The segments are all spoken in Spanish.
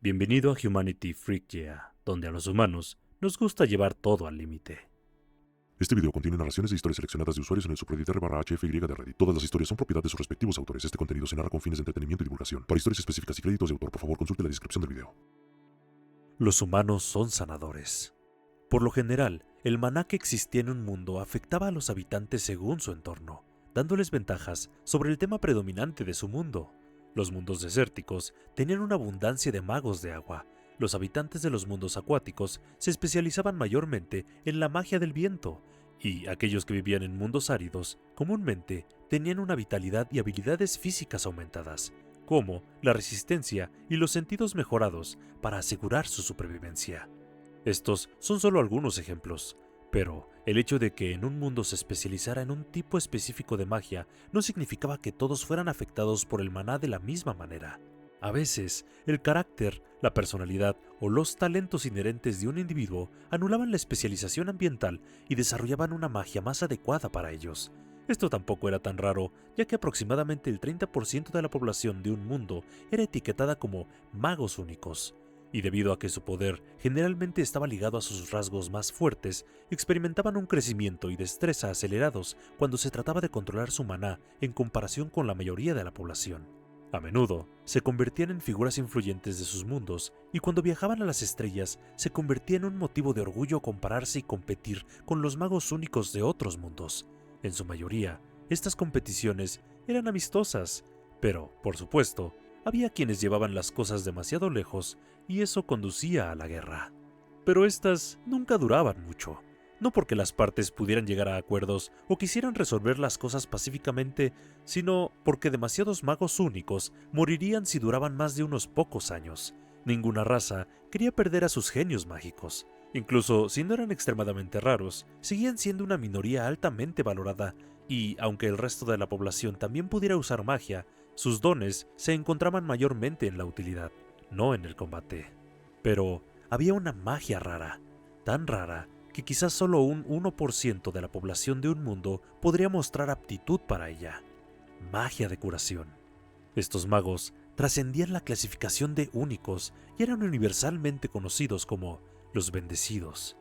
Bienvenido a Humanity Freak Yeah, donde a los humanos nos gusta llevar todo al límite. Este video contiene narraciones de historias seleccionadas de usuarios en el subreddit r/HFY de Reddit. Todas las historias son propiedad de sus respectivos autores. Este contenido se narra con fines de entretenimiento y divulgación. Para historias específicas y créditos de autor, por favor consulte la descripción del video. Los humanos son sanadores. Por lo general, el maná que existía en un mundo afectaba a los habitantes según su entorno, dándoles ventajas sobre el tema predominante de su mundo. Los mundos desérticos tenían una abundancia de magos de agua. Los habitantes de los mundos acuáticos se especializaban mayormente en la magia del viento, y aquellos que vivían en mundos áridos comúnmente tenían una vitalidad y habilidades físicas aumentadas, como la resistencia y los sentidos mejorados para asegurar su supervivencia. Estos son solo algunos ejemplos, pero el hecho de que en un mundo se especializara en un tipo específico de magia no significaba que todos fueran afectados por el maná de la misma manera. A veces, el carácter, la personalidad o los talentos inherentes de un individuo anulaban la especialización ambiental y desarrollaban una magia más adecuada para ellos. Esto tampoco era tan raro, ya que aproximadamente el 30% de la población de un mundo era etiquetada como magos únicos. Y debido a que su poder generalmente estaba ligado a sus rasgos más fuertes, experimentaban un crecimiento y destreza acelerados cuando se trataba de controlar su maná en comparación con la mayoría de la población. A menudo, se convertían en figuras influyentes de sus mundos, y cuando viajaban a las estrellas, se convertía en un motivo de orgullo compararse y competir con los magos únicos de otros mundos. En su mayoría, estas competiciones eran amistosas, pero, por supuesto, había quienes llevaban las cosas demasiado lejos y eso conducía a la guerra. Pero estas nunca duraban mucho, no porque las partes pudieran llegar a acuerdos o quisieran resolver las cosas pacíficamente, sino porque demasiados magos únicos morirían si duraban más de unos pocos años. Ninguna raza quería perder a sus genios mágicos. Incluso si no eran extremadamente raros, seguían siendo una minoría altamente valorada y, aunque el resto de la población también pudiera usar magia, sus dones se encontraban mayormente en la utilidad, no en el combate. Pero había una magia rara, tan rara que quizás solo un 1% de la población de un mundo podría mostrar aptitud para ella. Magia de curación. Estos magos trascendían la clasificación de únicos y eran universalmente conocidos como los bendecidos.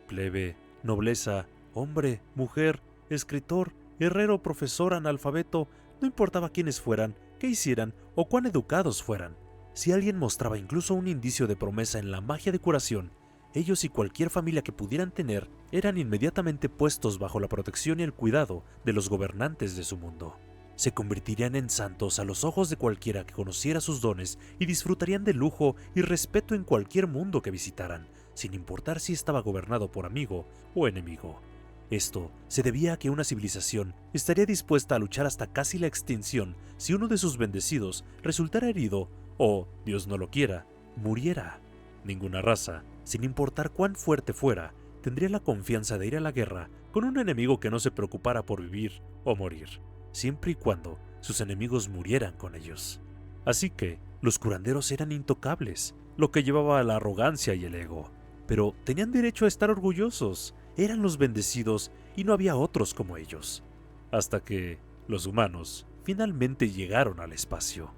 Plebe, nobleza, hombre, mujer, escritor, herrero, profesor, analfabeto, no importaba quiénes fueran, qué hicieran o cuán educados fueran. Si alguien mostraba incluso un indicio de promesa en la magia de curación, ellos y cualquier familia que pudieran tener eran inmediatamente puestos bajo la protección y el cuidado de los gobernantes de su mundo. Se convertirían en santos a los ojos de cualquiera que conociera sus dones y disfrutarían de lujo y respeto en cualquier mundo que visitaran, sin importar si estaba gobernado por amigo o enemigo. Esto se debía a que una civilización estaría dispuesta a luchar hasta casi la extinción si uno de sus bendecidos resultara herido o, Dios no lo quiera, muriera. Ninguna raza, sin importar cuán fuerte fuera, tendría la confianza de ir a la guerra con un enemigo que no se preocupara por vivir o morir, siempre y cuando sus enemigos murieran con ellos. Así que los curanderos eran intocables, lo que llevaba a la arrogancia y el ego. Pero tenían derecho a estar orgullosos, eran los bendecidos y no había otros como ellos. Hasta que los humanos finalmente llegaron al espacio.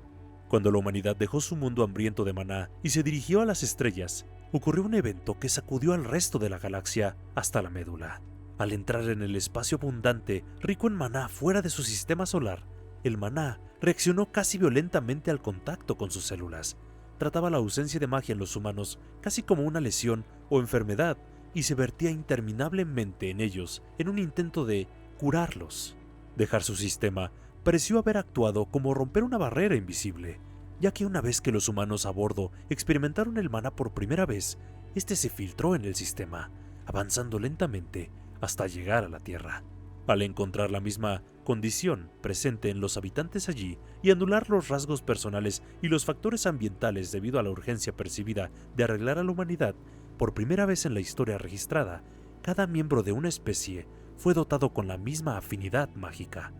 Cuando la humanidad dejó su mundo hambriento de maná y se dirigió a las estrellas, ocurrió un evento que sacudió al resto de la galaxia hasta la médula. Al entrar en el espacio abundante, rico en maná fuera de su sistema solar, el maná reaccionó casi violentamente al contacto con sus células. Trataba la ausencia de magia en los humanos casi como una lesión o enfermedad y se vertía interminablemente en ellos en un intento de curarlos. Dejar su sistema pareció haber actuado como romper una barrera invisible, ya que una vez que los humanos a bordo experimentaron el maná por primera vez, este se filtró en el sistema, avanzando lentamente hasta llegar a la Tierra. Al encontrar la misma condición presente en los habitantes allí y anular los rasgos personales y los factores ambientales debido a la urgencia percibida de arreglar a la humanidad, por primera vez en la historia registrada, cada miembro de una especie fue dotado con la misma afinidad mágica.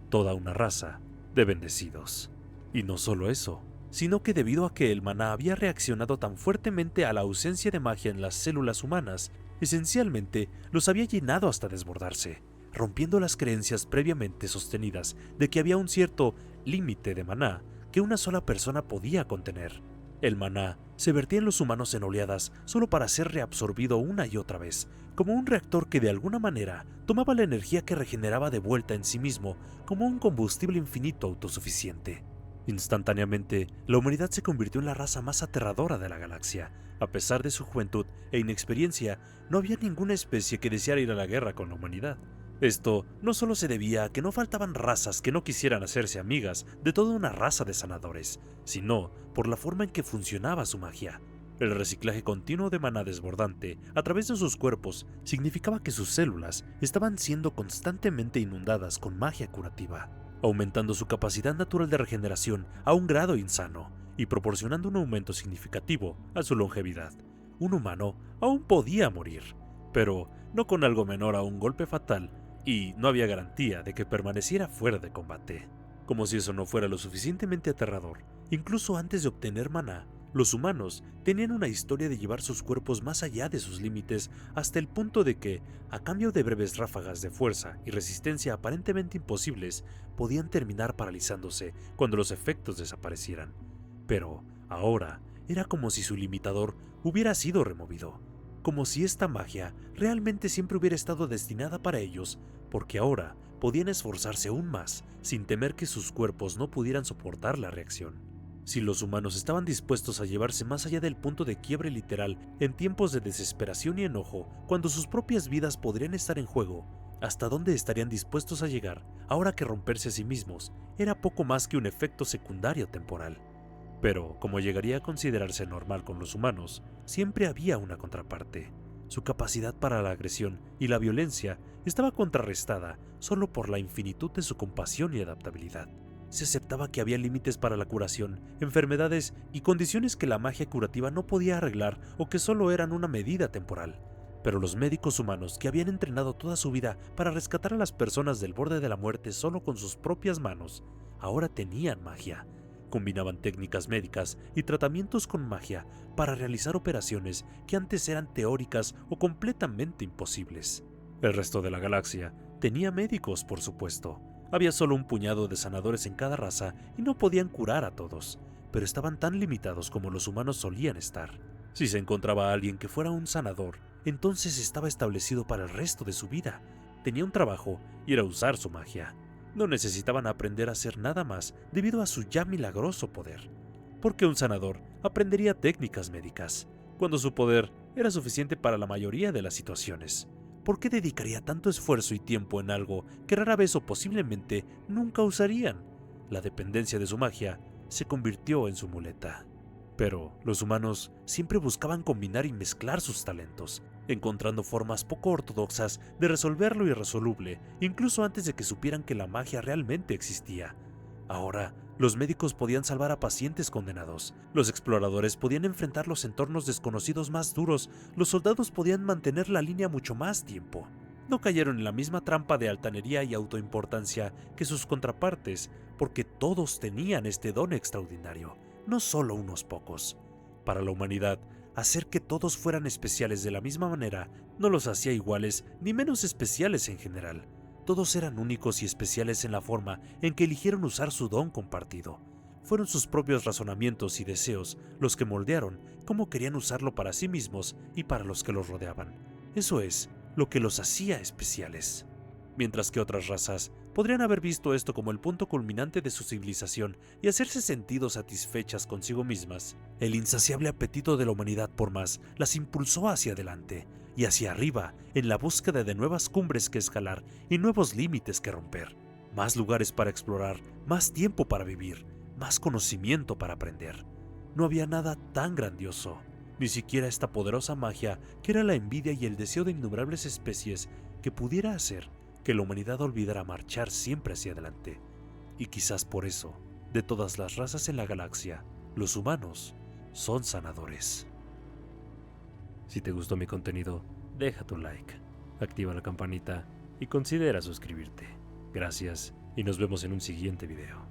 Toda una raza de bendecidos. Y no solo eso, sino que debido a que el maná había reaccionado tan fuertemente a la ausencia de magia en las células humanas, esencialmente los había llenado hasta desbordarse, rompiendo las creencias previamente sostenidas de que había un cierto límite de maná que una sola persona podía contener. El maná se vertía en los humanos en oleadas solo para ser reabsorbido una y otra vez, como un reactor que de alguna manera tomaba la energía que regeneraba de vuelta en sí mismo como un combustible infinito autosuficiente. Instantáneamente, la humanidad se convirtió en la raza más aterradora de la galaxia. A pesar de su juventud e inexperiencia, no había ninguna especie que deseara ir a la guerra con la humanidad. Esto no solo se debía a que no faltaban razas que no quisieran hacerse amigas de toda una raza de sanadores, sino por la forma en que funcionaba su magia. El reciclaje continuo de maná desbordante a través de sus cuerpos significaba que sus células estaban siendo constantemente inundadas con magia curativa, aumentando su capacidad natural de regeneración a un grado insano y proporcionando un aumento significativo a su longevidad. Un humano aún podía morir, pero no con algo menor a un golpe fatal, y no había garantía de que permaneciera fuera de combate. Como si eso no fuera lo suficientemente aterrador, incluso antes de obtener maná, los humanos tenían una historia de llevar sus cuerpos más allá de sus límites hasta el punto de que, a cambio de breves ráfagas de fuerza y resistencia aparentemente imposibles, podían terminar paralizándose cuando los efectos desaparecieran. Pero, ahora, era como si su limitador hubiera sido removido, como si esta magia realmente siempre hubiera estado destinada para ellos, porque ahora podían esforzarse aún más sin temer que sus cuerpos no pudieran soportar la reacción. Si los humanos estaban dispuestos a llevarse más allá del punto de quiebre literal en tiempos de desesperación y enojo, cuando sus propias vidas podrían estar en juego, ¿hasta dónde estarían dispuestos a llegar ahora que romperse a sí mismos era poco más que un efecto secundario temporal? Pero, como llegaría a considerarse normal con los humanos, siempre había una contraparte. Su capacidad para la agresión y la violencia estaba contrarrestada solo por la infinitud de su compasión y adaptabilidad. Se aceptaba que había límites para la curación, enfermedades y condiciones que la magia curativa no podía arreglar o que solo eran una medida temporal. Pero los médicos humanos que habían entrenado toda su vida para rescatar a las personas del borde de la muerte solo con sus propias manos, ahora tenían magia. Combinaban técnicas médicas y tratamientos con magia para realizar operaciones que antes eran teóricas o completamente imposibles. El resto de la galaxia tenía médicos, por supuesto. Había solo un puñado de sanadores en cada raza y no podían curar a todos, pero estaban tan limitados como los humanos solían estar. Si se encontraba a alguien que fuera un sanador, entonces estaba establecido para el resto de su vida. Tenía un trabajo y era usar su magia. No necesitaban aprender a hacer nada más debido a su ya milagroso poder, porque un sanador aprendería técnicas médicas, cuando su poder era suficiente para la mayoría de las situaciones. ¿Por qué dedicaría tanto esfuerzo y tiempo en algo que rara vez o posiblemente nunca usarían? La dependencia de su magia se convirtió en su muleta. Pero los humanos siempre buscaban combinar y mezclar sus talentos, encontrando formas poco ortodoxas de resolver lo irresoluble, incluso antes de que supieran que la magia realmente existía. Ahora, los médicos podían salvar a pacientes condenados, los exploradores podían enfrentar los entornos desconocidos más duros, los soldados podían mantener la línea mucho más tiempo. No cayeron en la misma trampa de altanería y autoimportancia que sus contrapartes, porque todos tenían este don extraordinario, no solo unos pocos. Para la humanidad, hacer que todos fueran especiales de la misma manera no los hacía iguales ni menos especiales en general. Todos eran únicos y especiales en la forma en que eligieron usar su don compartido. Fueron sus propios razonamientos y deseos los que moldearon cómo querían usarlo para sí mismos y para los que los rodeaban. Eso es lo que los hacía especiales. Mientras que otras razas podrían haber visto esto como el punto culminante de su civilización y hacerse sentido satisfechas consigo mismas, el insaciable apetito de la humanidad por más las impulsó hacia adelante y hacia arriba en la búsqueda de nuevas cumbres que escalar y nuevos límites que romper, más lugares para explorar, más tiempo para vivir, más conocimiento para aprender. No había nada tan grandioso, ni siquiera esta poderosa magia que era la envidia y el deseo de innumerables especies que pudiera hacer que la humanidad olvidara marchar siempre hacia adelante. Y quizás por eso, de todas las razas en la galaxia, los humanos son sanadores. Si te gustó mi contenido, deja tu like, activa la campanita y considera suscribirte. Gracias y nos vemos en un siguiente video.